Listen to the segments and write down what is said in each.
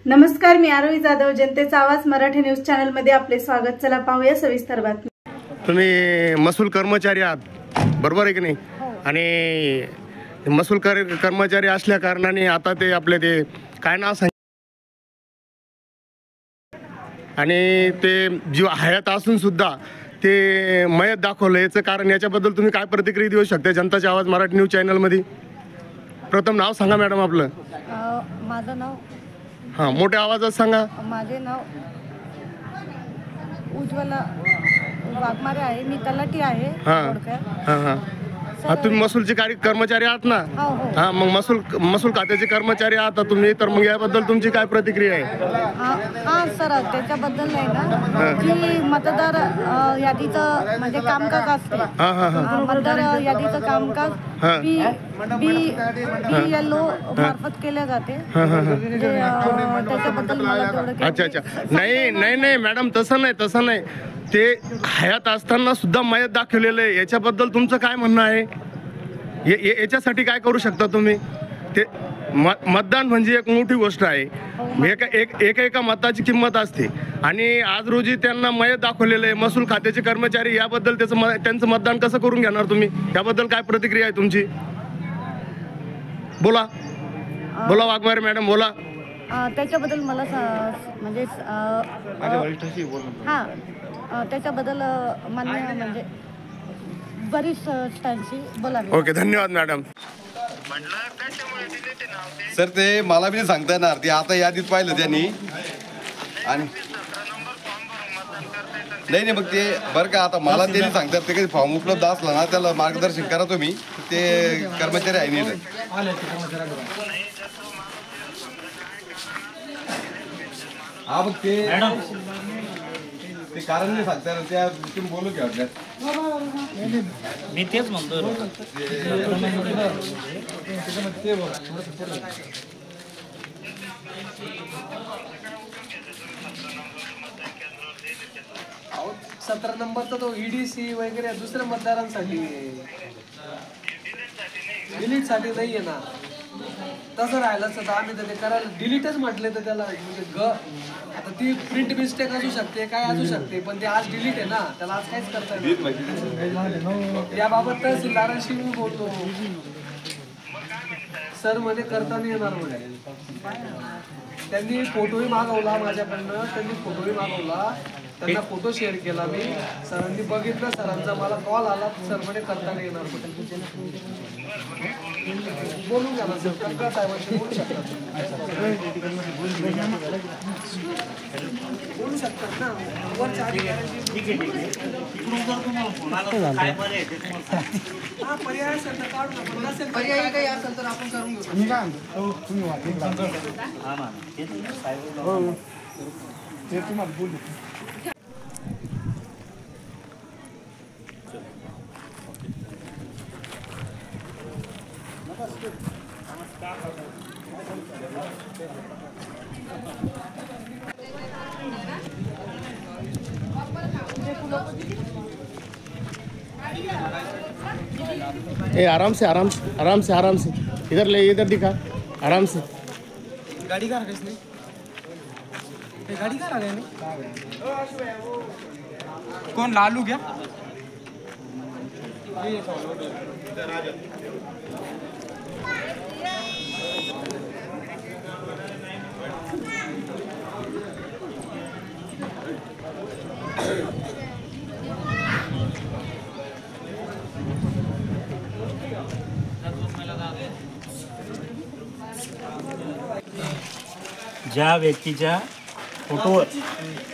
नमस्कार, मी आरोही जाधव, जनतेचा आवाज मराठी न्यूज चॅनल मध्ये आपले स्वागत। चला पाहूया सविस्तर बातमी। तुम्ही महसूल कर्मचारी आहात, बरोबर आहे की नाही? आणि महसूल कर्मचारी असल्या कारणाने आता ते आपले ते काय नाव सांग आणि ते जीव हयात असून सुद्धा ते मयत दाखवलं, याचं कारण याच्याबद्दल तुम्ही काय प्रतिक्रिया देऊ शकता जनताचा आवाज मराठी न्यूज चॅनल मध्ये? प्रथम नाव सांगा मॅडम आपलं। माझं नाव हां, मोठ्या आवाजात सांगा। माझे नाव उज्ज्वला वाघमारे आहे, मी तलाठी आहे। हां हां हां हां, तुम्ही महसूलचे कर्मचारी आहात ना? हां, मग महसूल खात्याचे कर्मचारी आहात तुम्ही, तर मग याबद्दल तुमची काय प्रतिक्रिया आहे? हां सर, त्याच्याबद्दल नाही ना की मतदार यादीचं म्हणजे कामकाज असते। मतदार यादीचं कामकाज BLO मार्फत केले जाते। त्याच्याबद्दल मला तेवढं अच्छा नाही मॅडम, तसं नाही ते हयात असताना सुद्धा मयत दाखवलेलं आहे, याच्याबद्दल तुमचं काय म्हणणं आहे? याच्यासाठी काय करू शकता तुम्ही? ते मतदान म्हणजे एक मोठी गोष्ट आहे, एका मताची किंमत असते आणि आज रोजी त्यांना मयत दाखवलेलं आहे महसूल खात्याचे कर्मचारी, याबद्दल त्यांचं मतदान कसं करून घेणार तुम्ही? याबद्दल काय प्रतिक्रिया आहे तुमची? बोला वाघमारे मॅडम, बोला। त्याच्याबद्दल मला म्हणजे हां, त्याच्याबद्दल मान्य म्हणजे वरिष्ठांशी बोलावे। ओके, धन्यवाद मॅडम। सर ते मला बी सांगता येणार, ते आता यादीत पाहिलं त्यांनी आणि नाही मग ते बरं का, आता मला ते सांगतात ते कधी फॉर्म उपलब्ध असला ना त्याला मार्गदर्शन करा तुम्ही, ते कर्मचारी आहे नाही हा मग ते कारण नाही सांगता त्या तुम्ही बोलू घ्या मी तेच म्हणतो। 17 नंबरचा तो EDC वगैरे दुसऱ्या मतदारांसाठी, डिलीट साठी नाहीये ना। तसं राहिलं तर आम्ही तर ते करायला डिलीटच म्हटले तर त्याला म्हणजे आता ती प्रिंट मिस्टेक असू शकते, काय असू शकते, पण ते आज डिलीट आहे ना, त्याला आज काहीच करता येईल। याबाबत तहसीलदारांशी मी बोलतो, सर मध्ये करता नाही येणार म्हणे। त्यांनी फोटोही मागवला माझ्याकडनं, त्यांना फोटो शेअर केला मी, सरांनी बघितलं, सरांचा मला कॉल आला, सर म्हणे करता नाही येणार म्हणे। बोलून घ्या ना सर, कनका साहेबांशी बोलू शकतात, ना वरच्या अधिकाऱ्यांशी। हा पर्याय असेल तर काढू ना, पण नसेल पर्याय काही असेल तर आपण करून घेऊ। आराम से इधर दिखा, आराम से। गाड़ी का रखा इसने, गाड़ी का रखा नहीं? कौन लालू क्या? ज्या व्यक्तीच्या फोटोवर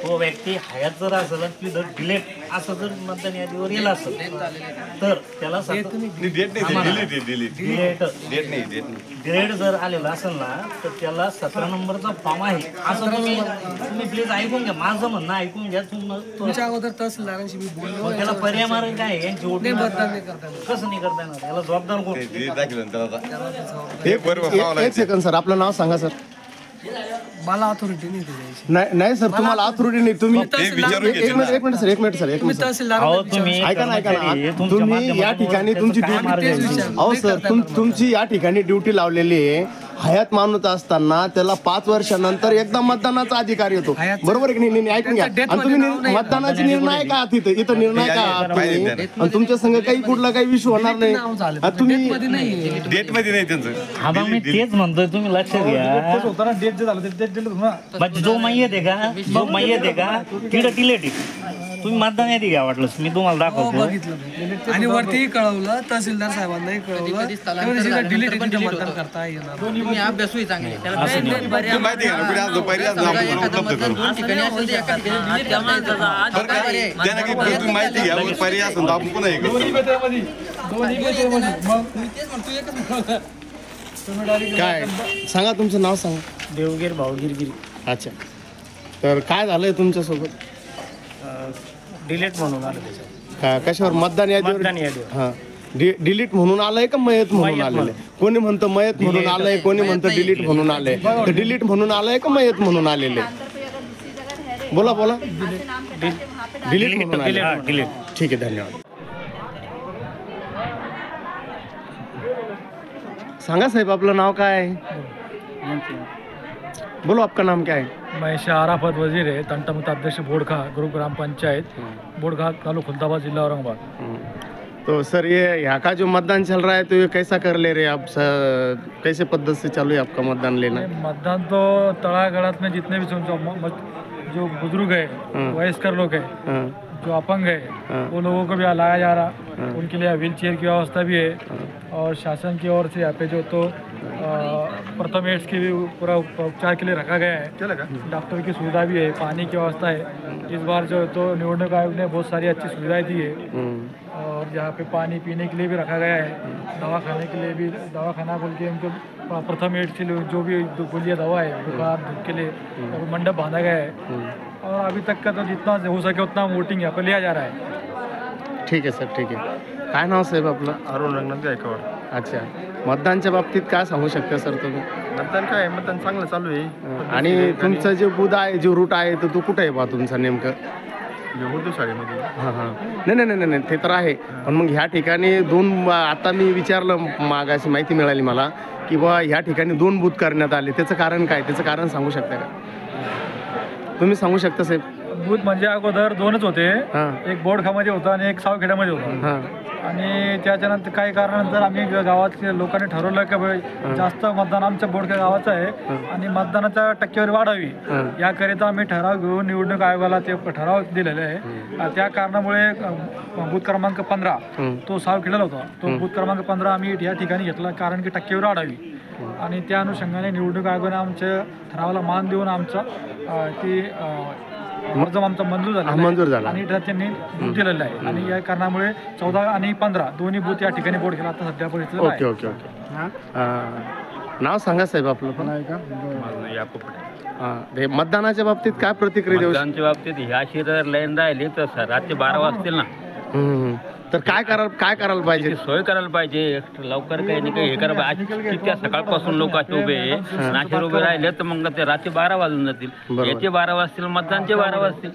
तो व्यक्ती हयात जर असेल, डिलेट असं जर मतदान यादीवर येईल असेल तर त्याला डिलेट जर आलेला असेल ना, तर त्याला 17 नंबरचा फॉर्म आहे असं तुम्ही प्लीज ऐकून घ्या, माझं म्हणणं ऐकून घ्या। तुमच्या अगोदर तहसीलदारांशी मी बोललो, त्याला पर्याय मार्ग काय आहे? यांची वोटिंग कसं नाही करता येणार? याला जबाबदार कोण? एक सेकंड सर, आपलं नाव सांगा सर। मला अथॉरिटी नाही सर, तुम्हाला अथॉरिटी नाही, तुम्ही एक मिनिट सर, ऐका ना, तुम्ही या ठिकाणी तुमची ड्युटी, अहो सर तुमची या ठिकाणी ड्युटी लावलेली आहे हयात माणूस असताना त्याला 5 वर्षानंतर एकदा मतदानाचा अधिकार येतो, बरोबर आहे की नाही? ऐकून घ्या. आणि तुम्ही मतदानाचे निर्णय का आहात इथं निर्णय का आहात तुम्ही? आणि तुमच्या संघ काही कुठला काही विषय होणार नाही. तुम्ही डेट मध्ये नाही त्यांचं. हा मग मी तेच म्हणतोय, तुम्ही लक्ष द्या. डेट जे झालं ते डेट म्हणजे जो मैयत आहे का, जो मैयत आहे का तिकडे डिलेट आहे. तुम्ही मतदान यादी घ्या वाटलं, मी तुम्हाला दाखवतो. बघितलं आणि वरती कळवलं, तहसीलदार साहेबांनाही कळवलं, डिलीट मतदान करता येणार. तुम्ही अभ्यासही चांगले त्याला माहिती आहे का आज दुपारी आज आपण उपलब्ध करू. त्यांना काही तुम्ही माहिती घ्या, पर्याय असेल तर आपण पुन्हा हे करू. काय सांगा, तुमचं नाव सांगा. देवगीर भाऊगिरगिरी अच्छा, तर काय झालंय तुमच्यासोबत? डिलेट म्हणून आलं त्याच्यावर. कशावर? मतदान यादीवर? मतदान यादीवर. हा, डिलीट म्हणून आलंय का मयत म्हणून आलेलं? कोणी म्हणतं मयत म्हणून आलंय, कोणी म्हणतं डिलीट म्हणून आलंय. तर डिलीट म्हणून आलंय का मयत म्हणून आलेले? बोला बोला. डिलीट म्हणून आले. डिलीट. ठीक आहे, धन्यवाद. सांगा साहेब, आपलं नाव काय आहे? बोलो, आपका नाम क्या है? मैं शराफत वजीर है, तंटामुक्त अध्यक्ष बोड़खा ग्रुप ग्राम पंचायत बोड़खा तालुका खुलदाबाद जिला औरंगाबाद। तो सर ये यहाँ का जो मतदान चल रहा है तो ये कैसा कर ले रहे आप? कैसे पद्धत से चालू है आपका मतदान लेना? मतदान तो तड़ागड़ात में जितने भी जो बुजुर्ग है, वयस्कर लोग हैं, जो अपंग है, वो लोगों को भी लाया जा रहा, उनके लिए व्हील चेयर की व्यवस्था भी है और शासन की ओर से यहाँ पे जो तो प्रथम एड्स की भी पूरा उपचार के लिए रखा गया है। चलेगा, डॉक्टर की सुविधा भी है, पानी की व्यवस्था है। इस बार जो तो निवडणूक आयोग ने बहुत सारी अच्छी सुविधाएं दी है और यहाँ पे पानी पीने के लिए भी रखा गया है, दवा खाने के लिए भी, दवाखाना बोल के उनको प्रथम एड्स के लिए जो भी गोलियाँ दवा है बुखार धूप के लिए तो मंडप बांधा गया है और अभी तक का तो जितना हो सके उतना वोटिंग यहाँ पर लिया जा रहा है। ठीक आहे सर, ठीक आहे. काय नाव साहेब आपलं? अरुण रंगनाथ गायकवाड. अच्छा, मतदानाच्या बाबतीत काय सांगू शकता सर तुम्ही? मतदान काय आहे, मतदान चांगलं चालू आहे. आणि तुमचं जे बुध आहे, जो रूट आहे, तर तो कुठं आहे बा तुमचा नेमकं? उर्दू शाळेमध्ये. हां हां, नाही, ते तर आहे. पण मग ह्या ठिकाणी दोन, आता मी विचारलं मागाशी माहिती मिळाली मला की बा ह्या ठिकाणी 2 बूथ करण्यात आले, त्याचं कारण काय? त्याचं कारण सांगू शकता का तुम्ही? सांगू शकता साहेब? बूथ म्हणजे अगोदर 2च होते, हां एक बोडखामध्ये होता आणि एक सावखेड्यामध्ये होता. हां आणि त्याच्यानंतर काही कारणानंतर आम्ही गावातल्या लोकांनी ठरवलं की भाई जास्त मतदान आमच्या बोडखा गावाचं आहे आणि मतदानाचा टक्केवारी वाढावी, याकरिता आम्ही ठराव घेऊन निवडणूक आयोगाला ते ठराव दिलेले आहे. त्या कारणामुळे बूथ क्रमांक 15 तो सावखेड्याला होता, तो बूथ क्रमांक 15 आम्ही या ठिकाणी घेतला कारण की टक्केवारी वाढावी. आणि त्या अनुषंगाने निवडणूक आयोगाने आमच्या ठरावाला मान देऊन आमचा ती अर्ज आमचा मंजूर झाला आणि त्यांनी बूथ दिलेला आहे. आणि या कारणामुळे 14 आणि 15 दोन्ही बूथ या ठिकाणी बोर्ड केला आता सध्या परिस्थिती. Okay okay okay. नाव सांगा साहेब आपलं पण? हां, ते मतदानाच्या बाबतीत काय प्रतिक्रिया देऊ? मतदानाच्या बाबतीत ह्या जर लाईन राहिली तर रात्री 12 वाजतील ना, तर काय करायला पाहिजे? सोय करायला पाहिजे, लवकर काही नाही काही हे करायला पाहिजे. त्या सकाळपासून लोक असे उभे नाचेर उभे राहिले तर मग ते रात्री 12 वाजून जातील, याचे 12 वाजतील, मतदानचे 12 वाजतील.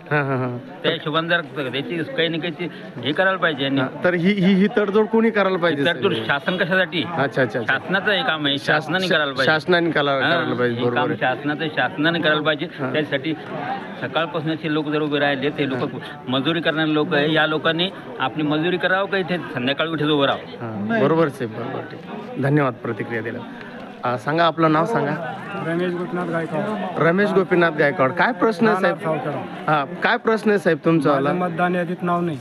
त्या हिशोबाने जर त्याची काही नाही काही हे करायला पाहिजे. तर ही तडजोड कोणी करायला पाहिजे? तडजोड शासन कशासाठी? अच्छा, शासनाचं हे काम आहे, शासनाने करायला पाहिजे. शासनाने करायला पाहिजे, बरोबर. शासनाने करायला पाहिजे. त्यासाठी सकाळपासून असे लोक जर उभे राहिले, ते लोक मजुरी करणारे लोक आहे, या लोकांनी आपली मजुरी करावं का इथे संध्याकाळी उठे उभं राहावं. बरोबर साहेब, बरोबर. धन्यवाद प्रतिक्रिया दिला. सांगा आपलं नाव सांगा. रमेश गोपीनाथ गायकवाड. रमेश गोपीनाथ गायकवाड. काय प्रश्न आहे साहेब? हा, काय प्रश्न आहे साहेब तुमचा? मतदान यादीत नाव नाही.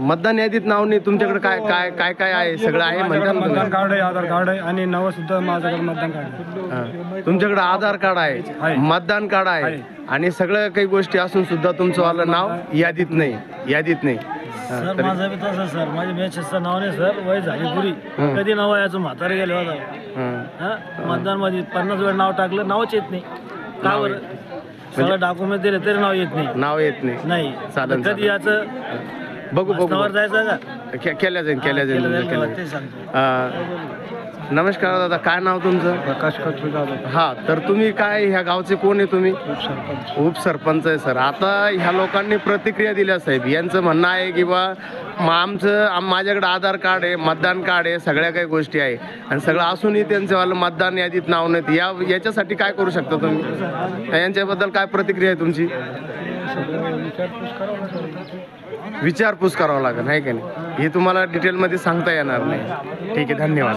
मतदान यादीत नाव नाही. तुमच्याकडे काय आहे? सगळं आहे म्हणतात. मतदान कार्ड आहे, आधार कार्ड आहे आणि नाव सुद्धा माझ्याकडे मतदान कार्ड आहे. तुमच्याकडे आधार कार्ड आहे, मतदान कार्ड आहे आणि सगळ्या काही गोष्टी असून सुद्धा तुमचं वालं नाव यादीत नाही. सर माझं बी तसं सर, माझ्या मॅचेसचं नाव नाही सर, वय झाली पुरी, कधी नाव याचं म्हातारे गेले होता. मतदान मध्ये 50 वेळ नाव टाकलं, नावच येत नाही. का बरं? सगळं डॉक्युमेंट दिले तरी नाव येत नाही. चालेल, कधी याचं बघू जायचं का? केल्या जाईल. ते सांगतो. नमस्कार दादा, काय नाव तुमचं? प्रकाश कटरे जाधव, हा, तर तुम्ही काय ह्या गावचे कोण आहे तुम्ही? सरपंच. उपसरपंच आहे सर. आता ह्या लोकांनी प्रतिक्रिया दिल्या साहेब. यांचं म्हणणं आहे की बा माझ्याकडे आधार कार्ड आहे, मतदान कार्ड आहे, सगळ्या काही गोष्टी आहे आणि सगळं असूनही त्यांचं मतदान यादीत नाव नाहीत. याच्यासाठी काय करू शकता तुम्ही? यांच्याबद्दल काय प्रतिक्रिया आहे तुमची? विचारपूस करावं लागेल आहे की नाही? हे तुम्हाला डिटेलमध्ये सांगता येणार नाही. ठीक आहे, धन्यवाद.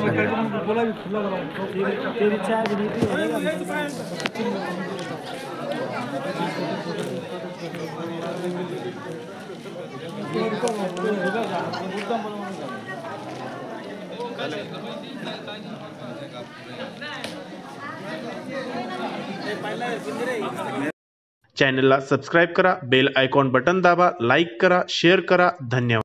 चॅनलला सबस्क्राईब करा, बेल आयकॉन बटन दाबा, लाईक करा, शेअर करा. धन्यवाद.